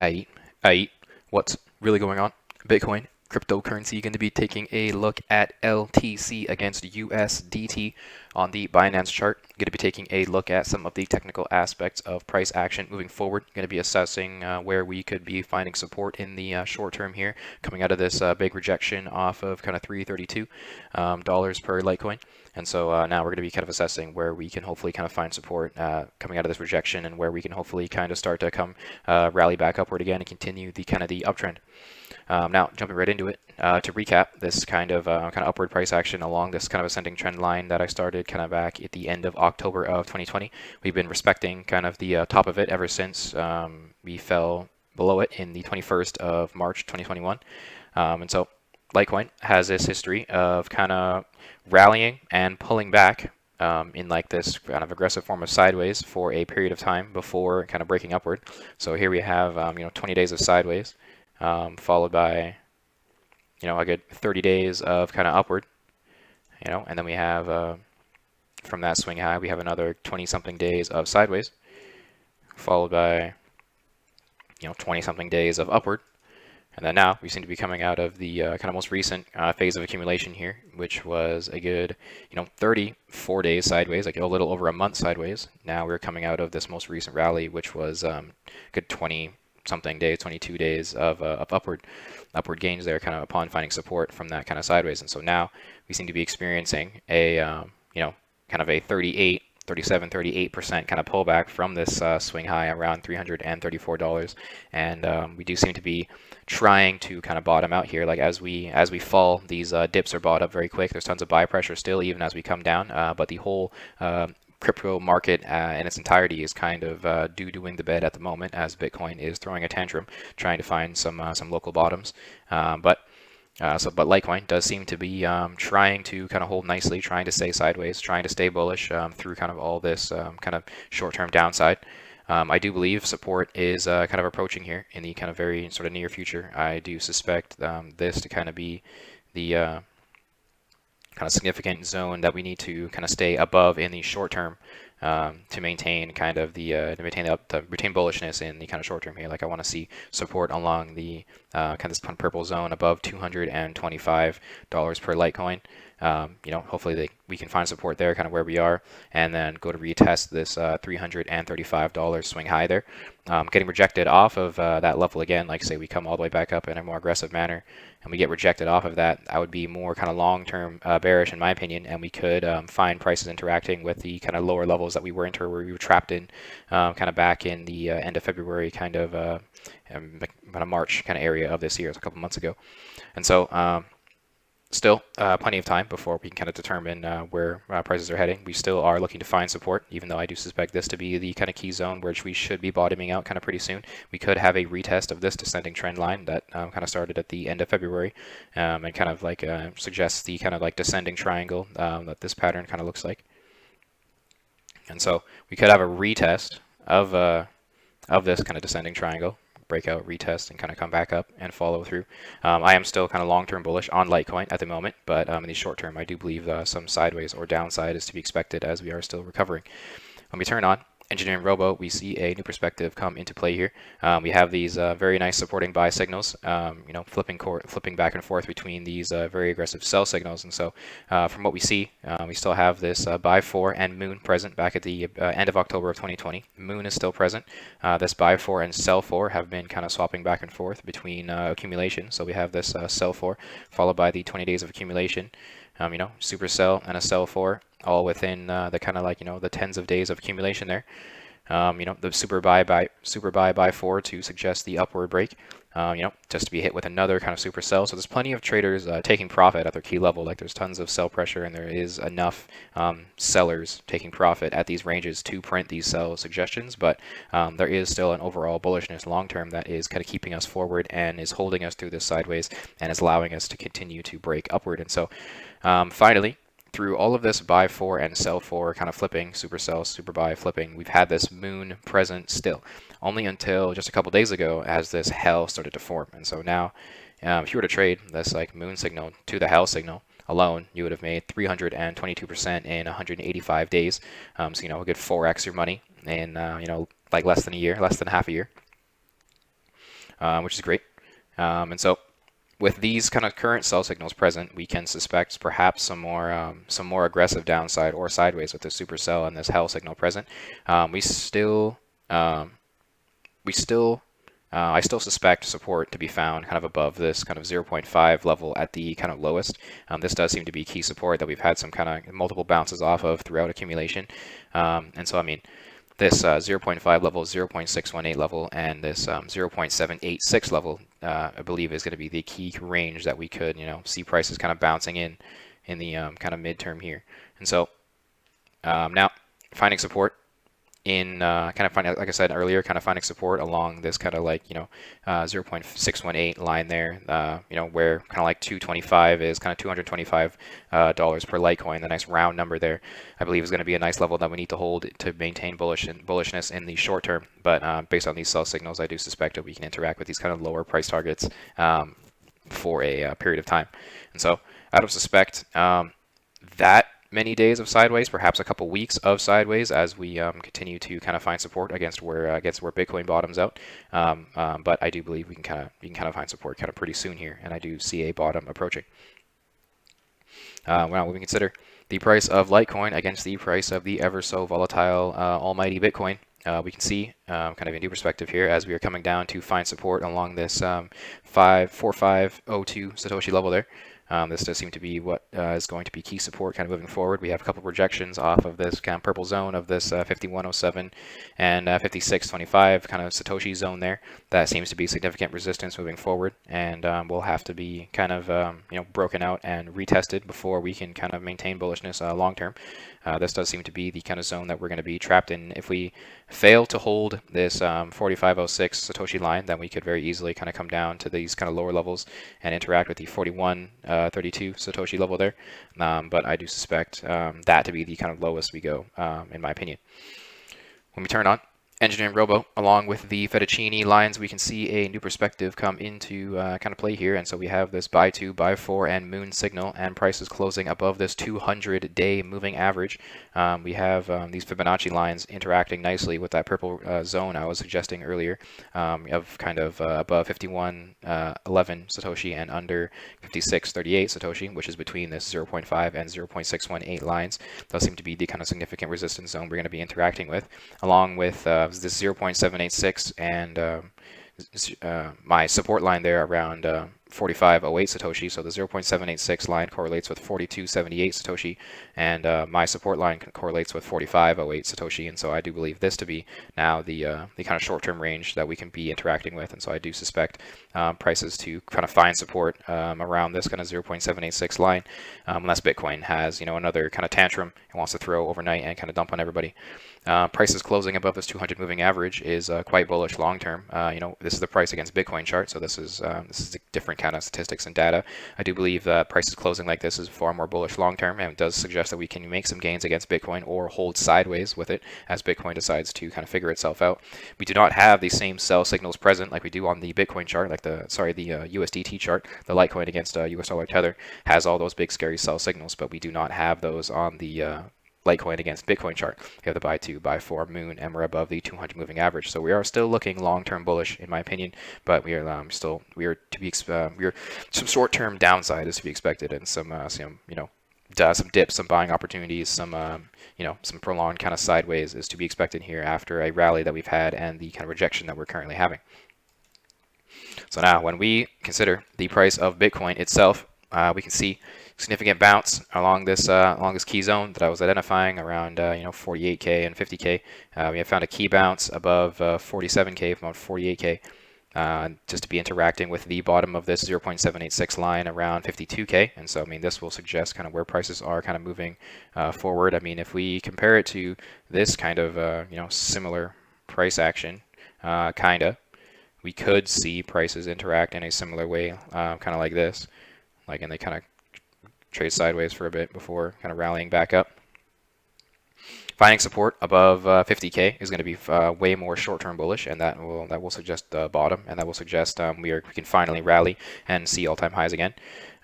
Aight, aight. What's really going on? Bitcoin, cryptocurrency, going to be taking a look at LTC against USDT on the Binance chart. Going to be taking a look at some of the technical aspects of price action moving forward. Going to be assessing where we could be finding support in the short term here, coming out of this big rejection off of kind of $332 per Litecoin. And so now we're going to be kind of assessing where we can hopefully kind of find support coming out of this rejection, and where we can hopefully kind of start to come rally back upward again and continue the kind of the uptrend. Now jumping right into it, to recap this kind of upward price action along this kind of ascending trend line that I started kind of back at the end of October of 2020. We've been respecting kind of the top of it ever since we fell below it in the 21st of March 2021. And so Litecoin has this history of kind of rallying and pulling back in like this kind of aggressive form of sideways for a period of time before kind of breaking upward. So here we have 20 days of sideways, followed by a good 30 days of kind of upward, and then we have from that swing high we have another 20 something days of sideways, followed by 20 something days of upward. And then now we seem to be coming out of the kind of most recent phase of accumulation here, which was a good 34 days sideways, like a little over a month sideways. Now we're coming out of this most recent rally, which was good 20 something days, 22 days of upward gains there, kind of upon finding support from that kind of sideways. And so now we seem to be experiencing a kind of a 38% kind of pullback from this swing high around $334, and we do seem to be trying to kind of bottom out here. Like as we fall, these dips are bought up very quick. There's tons of buy pressure still, even as we come down, but the whole crypto market in its entirety is kind of doing the bed at the moment, as Bitcoin is throwing a tantrum, trying to find some local bottoms, but Litecoin does seem to be trying to kind of hold nicely, trying to stay sideways, trying to stay bullish through kind of all this kind of short-term downside. I do believe support is kind of approaching here in the kind of very sort of near future. I do suspect this to kind of be the kind of significant zone that we need to kind of stay above in the short term to maintain kind of the retain bullishness in the kind of short term here. Like I want to see support along the kind of this purple zone above $225 per Litecoin. Hopefully we can find support there, kind of where we are, and then go to retest this $335 swing high there. Getting rejected off of that level again, like say we come all the way back up in a more aggressive manner, and we get rejected off of that, I would be more kind of long-term bearish in my opinion, and we could find prices interacting with the kind of lower levels that we were where we were trapped in kind of back in the end of February, kind of March kind of area of this year, a couple months ago. And so still plenty of time before we can kind of determine where prices are heading. We still are looking to find support, even though I do suspect this to be the kind of key zone which we should be bottoming out kind of pretty soon. We could have a retest of this descending trend line that kind of started at the end of February, and kind of like suggests the kind of like descending triangle that this pattern kind of looks like. And so we could have a retest of this kind of descending triangle, breakout, retest, and kind of come back up and follow through. I am still kind of long-term bullish on Litecoin at the moment, but in the short term, I do believe some sideways or downside is to be expected as we are still recovering. When we turn on EngineeringRobo, we see a new perspective come into play here. We have these very nice supporting buy signals, flipping back and forth between these very aggressive sell signals. And so from what we see, we still have this buy 4 and moon present back at the end of October of 2020. Moon is still present. This buy 4 and sell 4 have been kind of swapping back and forth between accumulation. So we have this sell 4 followed by the 20 days of accumulation. Super sell and a sell 4, all within the kind of like the tens of days of accumulation there. The super buy by 4 to suggest the upward break. Just to be hit with another kind of super sell. So there's plenty of traders taking profit at their key level. Like there's tons of sell pressure, and there is enough sellers taking profit at these ranges to print these sell suggestions. But there is still an overall bullishness long term that is kind of keeping us forward and is holding us through this sideways and is allowing us to continue to break upward. And so finally, through all of this buy 4 and sell 4 kind of flipping, super sell, super buy flipping, we've had this moon present still, only until just a couple days ago as this hell started to form. And so now, if you were to trade this like moon signal to the hell signal alone, you would have made 322% in 185 days. So a good 4x your money in like less than a year, less than half a year. which is great. And so with these kind of current sell signals present, we can suspect perhaps some more aggressive downside or sideways with this super sell and this hell signal present. We still I still suspect support to be found kind of above this kind of 0.5 level at the kind of lowest. This does seem to be key support that we've had some kind of multiple bounces off of throughout accumulation. And so, I mean, this 0.5 level, 0.618 level, and this 0.786 level, I believe is going to be the key range that we could, see prices kind of bouncing in the kind of midterm here. And so now finding support in kind of finding, like I said earlier, kind of finding support along this kind of like 0.618 line there, where kind of like 225 is kind of $225 per Litecoin. The nice round number there, I believe, is going to be a nice level that we need to hold to maintain bullishness in the short term. But based on these sell signals, I do suspect that we can interact with these kind of lower price targets for a period of time. And so I don't suspect that many days of sideways, perhaps a couple weeks of sideways as we continue to kind of find support against where Bitcoin bottoms out. But I do believe we can kind of find support kind of pretty soon here, and I do see a bottom approaching. Now, when we consider the price of Litecoin against the price of the ever so volatile almighty Bitcoin, we can see kind of a new perspective here as we are coming down to find support along this 4502 Satoshi level there. This does seem to be what is going to be key support kind of moving forward. We have a couple rejections off of this kind of purple zone of this 5107 and 5625 kind of Satoshi zone there. That seems to be significant resistance moving forward, and will have to be kind of broken out and retested before we can kind of maintain bullishness long term. This does seem to be the kind of zone that we're going to be trapped in. If we fail to hold this 4506 Satoshi line, then we could very easily kind of come down to these kind of lower levels and interact with the 4132 Satoshi level there. But I do suspect that to be the kind of lowest we go, in my opinion. When we turn on EngineeringRobo, along with the fettuccine lines, we can see a new perspective come into kind of play here. And so we have this buy 2, buy 4, and moon signal, and prices closing above this 200-day moving average. We have these Fibonacci lines interacting nicely with that purple zone I was suggesting earlier, of kind of above 5111 Satoshi and under 5638 Satoshi, which is between this 0.5 and 0.618 lines. Those seem to be the kind of significant resistance zone we're going to be interacting with, along with this 0.786 and my support line there around 4508 Satoshi. So the 0.786 line correlates with 4278 Satoshi, and my support line correlates with 4508 Satoshi. And so I do believe this to be now the kind of short-term range that we can be interacting with. And so I do suspect prices to kind of find support around this kind of 0.786 line, unless Bitcoin has another kind of tantrum and wants to throw overnight and kind of dump on everybody. Prices closing above this 200 moving average is quite bullish long term. This is the price against Bitcoin chart, so this is a different kind of statistics and data. I do believe that prices closing like this is far more bullish long term, and it does suggest that we can make some gains against Bitcoin or hold sideways with it as Bitcoin decides to kind of figure itself out. We do not have the same sell signals present like we do on the Bitcoin chart, like the USDT chart. The Litecoin against US dollar tether has all those big scary sell signals, but we do not have those on the Litecoin against Bitcoin chart. We have the buy 2, buy 4 moon, and we're above the 200 moving average. So we are still looking long-term bullish, in my opinion, but we are some short-term downside is to be expected, and some dips, some buying opportunities, some prolonged kind of sideways is to be expected here after a rally that we've had and the kind of rejection that we're currently having. So now, when we consider the price of Bitcoin itself, we can see significant bounce along this key zone that I was identifying around 48K and 50K. We have found a key bounce above 47K from about 48K, just to be interacting with the bottom of this 0.786 line around 52K. And so, I mean, this will suggest kind of where prices are kind of moving forward. I mean, if we compare it to this kind of similar price action, we could see prices interact in a similar way, kind of like this, and they kind of trade sideways for a bit before kind of rallying back up. Finding support above 50K is going to be way more short-term bullish, and that will suggest the bottom, and that will suggest we can finally rally and see all-time highs again.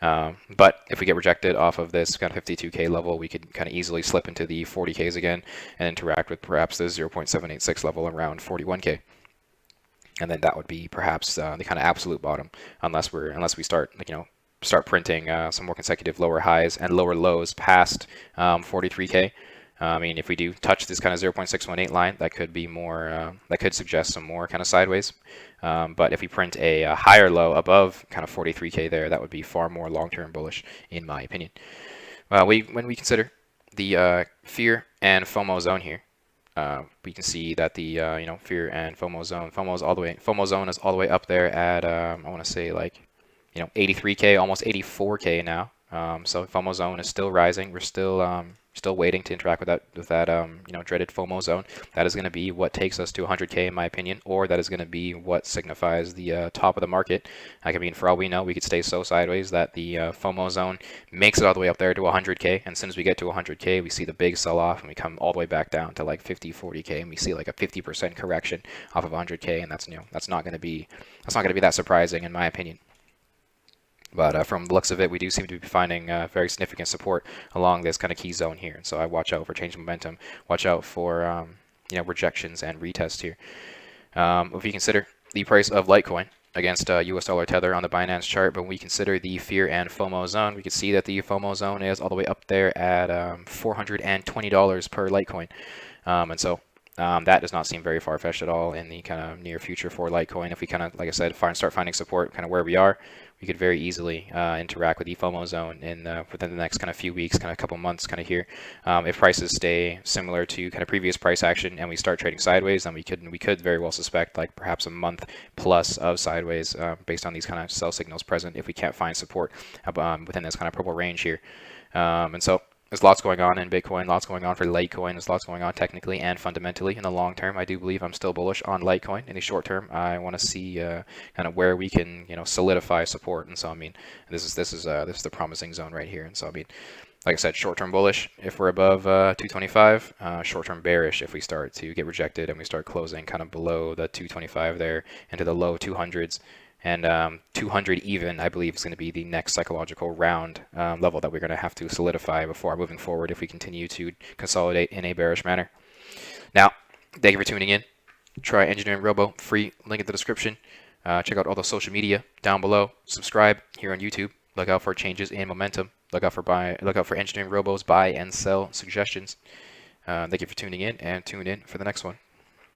But if we get rejected off of this kind of 52K level, we could kind of easily slip into the 40Ks again and interact with perhaps the 0.786 level around 41K. and then that would be perhaps the kind of absolute bottom, unless we start start printing some more consecutive lower highs and lower lows past 43K. I mean, if we do touch this kind of 0.618 line, that could be more, that could suggest some more kind of sideways. But if we print a higher low above kind of 43K there, that would be far more long-term bullish, in my opinion. When we consider the fear and FOMO zone here, we can see that the fear and FOMO zone, FOMO zone is all the way up there at I want to say like 83K, almost 84K now. So FOMO zone is still rising. We're still waiting to interact with that dreaded FOMO zone. That is going to be what takes us to 100K in my opinion, or that is going to be what signifies the top of the market. I mean, for all we know, we could stay so sideways that the FOMO zone makes it all the way up there to 100K, and as soon as we get to 100K, we see the big sell-off, and we come all the way back down to like 50, 40K, and we see like a 50% correction off of 100K, and that's not going to be that surprising in my opinion. But from the looks of it, we do seem to be finding very significant support along this kind of key zone here. So I watch out for change of momentum, watch out for rejections and retests here. If you consider the price of Litecoin against US dollar tether on the Binance chart, but when we consider the fear and FOMO zone, we can see that the FOMO zone is all the way up there at $420 per Litecoin. And so that does not seem very far-fetched at all in the kind of near future for Litecoin. If we kind of, like I said, start finding support kind of where we are, we could very easily interact with the FOMO zone within the next kind of few weeks, kind of couple months kind of here. If prices stay similar to kind of previous price action and we start trading sideways, then we could very well suspect like perhaps a month plus of sideways based on these kind of sell signals present if we can't find support within this kind of purple range here. And so there's lots going on in Bitcoin, lots going on for Litecoin, there's lots going on technically and fundamentally. In the long term, I do believe I'm still bullish on Litecoin. In the short term, I want to see kind of where we can solidify support. And so I mean, this is the promising zone right here. And so I mean, like I said, short term bullish if we're above 225, short term bearish if we start to get rejected and we start closing kind of below the 225 there into the low 200s. And 200 even, I believe, is going to be the next psychological round level that we're going to have to solidify before moving forward if we continue to consolidate in a bearish manner. Now, thank you for tuning in. Try EngineeringRobo, free, link in the description. Check out all the social media down below. Subscribe here on YouTube. Look out for changes in momentum. Look out for EngineeringRobo's buy and sell suggestions. Thank you for tuning in, and tune in for the next one.